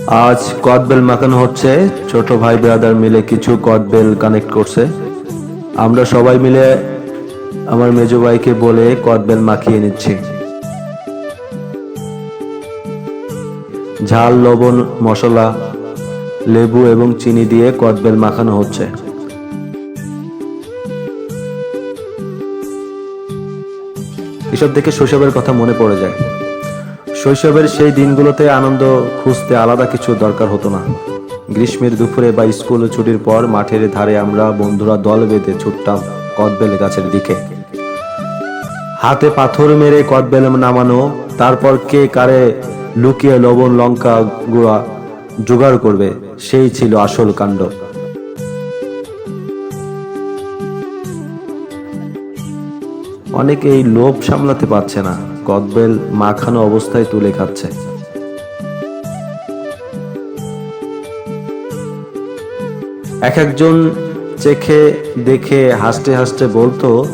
আজ কদবেল মাখানো হচ্ছে। ছোট ভাই ব্রাদার মিলে কিছু কদবেল কানেক্ট করছে। আমরা সবাই মিলে আমার মেজো ভাইকে বলে কদবেল মাখিয়ে নিচ্ছি। ঝাল, লবণ, মশলা, লেবু এবং চিনি দিয়ে কদবেল মাখানো হচ্ছে। এসব দেখে শৈশবের কথা মনে পড়ে যায়। শৈশবের সেই দিনগুলোতে আনন্দ খুঁজতে আলাদা কিছু দরকার হতো না। গ্রীষ্মের দুপুরে বা স্কুল ছুটির পর মাঠের ধারে আমরা বন্ধুরা দল বেঁধে ছুটতাম কদবেল গাছের দিকে। হাতে পাথর মেরে কদবেল নামানো, তারপর কে কারে লুকিয়ে লবণ লঙ্কা গুঁড়া জোগাড় করবে, সেই ছিল আসল কাণ্ড। অনেকে এই লোভ সামলাতে পারছে না, কদবেল মাখানো অবস্থায় তুলে খাচ্ছে। এক একজন চেখে দেখে হাসতে হাসতে বলতো,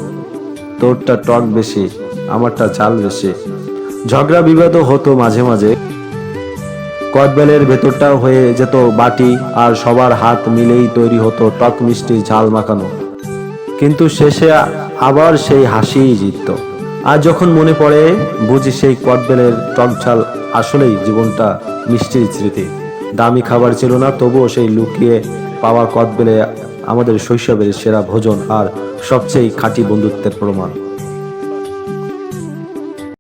তোরটা টক বেশি, আমারটা ঝাল বেশি। ঝগড়া বিবাদও হতো মাঝে মাঝে। কদবেলের ভেতরটা হয়ে যেত বাটি, আর সবার হাত মিলেই তৈরি হতো টক মিষ্টি ঝাল মাখানো। কিন্তু শেষে আবার সেই হাসিই জিতত। আর যখন মনে পড়ে বুঝি সেই কদবেলের টক ঝাল আসলেই জীবনটা মিষ্টির স্মৃতি। দামি খাবার ছিল না, তবুও সেই লুকিয়ে পাওয়া কদবেলে আমাদের শৈশবের সেরা ভোজন আর সবচেয়ে খাঁটি বন্ধুত্বের প্রমাণ।